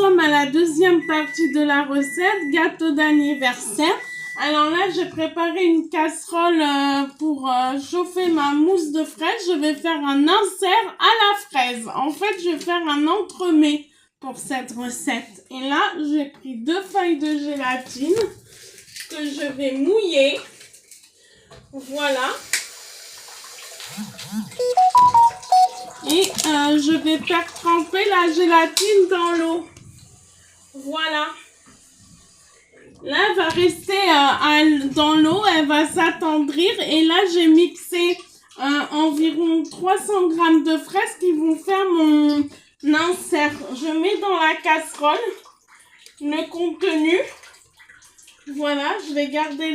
sommes à la deuxième partie de la recette, gâteau d'anniversaire. Alors là, j'ai préparé une casserole pour chauffer ma mousse de fraise. Je vais faire un insert à la fraise. En fait, je vais faire un entremets pour cette recette. Et là, j'ai pris 2 feuilles de gélatine que je vais mouiller. Voilà. Et je vais faire tremper la gélatine dans l'eau. Voilà. Là, elle va rester dans l'eau, elle va s'attendrir. Et là, j'ai mixé environ 300 g de fraises qui vont faire mon insert. Je mets dans la casserole le contenu. Voilà, je vais garder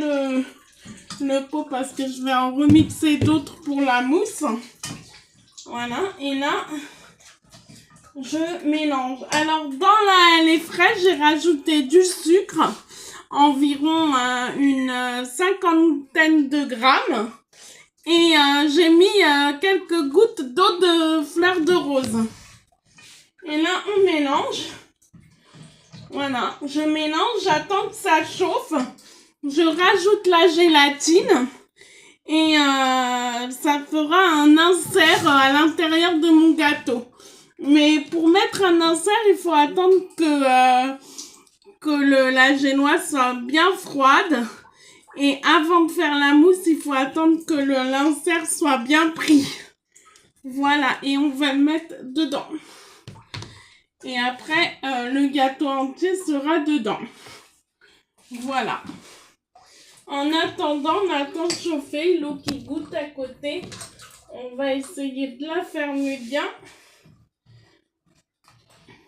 le pot parce que je vais en remixer d'autres pour la mousse. Voilà, et là, je mélange. Alors, dans les fraises, j'ai rajouté du sucre, environ une cinquantaine de grammes. Et j'ai mis quelques gouttes d'eau de fleur de rose. Et là, on mélange. Voilà, je mélange, j'attends que ça chauffe. Je rajoute la gélatine. Et ça fera un insert à l'intérieur de mon gâteau. Mais pour mettre un insert, il faut attendre que la génoise soit bien froide. Et avant de faire la mousse, il faut attendre que l'insert soit bien pris. Voilà, et on va le mettre dedans. Et après, le gâteau entier sera dedans. Voilà. En attendant, on attend de chauffer l'eau qui goûte à côté. On va essayer de la fermer bien.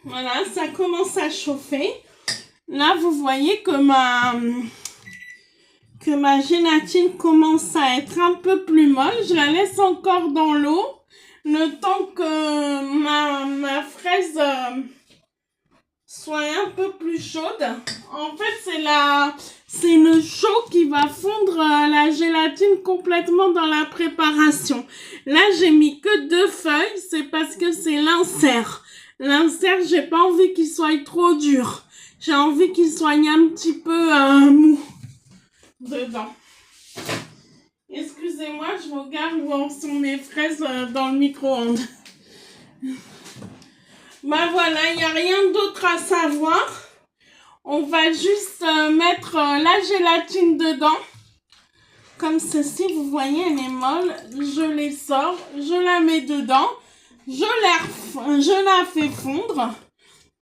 Voilà, ça commence à chauffer. Là, vous voyez que ma gélatine commence à être un peu plus molle. Je la laisse encore dans l'eau. Le temps que ma fraise soit un peu plus chaude. En fait, c'est le chaud qui va fondre la gélatine complètement dans la préparation. Là, j'ai mis que 2 feuilles, c'est parce que c'est l'insert. L'insert, j'ai pas envie qu'il soit trop dur. J'ai envie qu'il soit un petit peu mou dedans. Excusez-moi, je regarde où en sont mes fraises dans le micro-ondes. Ben voilà, il n'y a rien d'autre à savoir. On va juste mettre la gélatine dedans. Comme ceci, vous voyez, elle est molle. Je les sors, je la mets dedans. Je la fais fondre.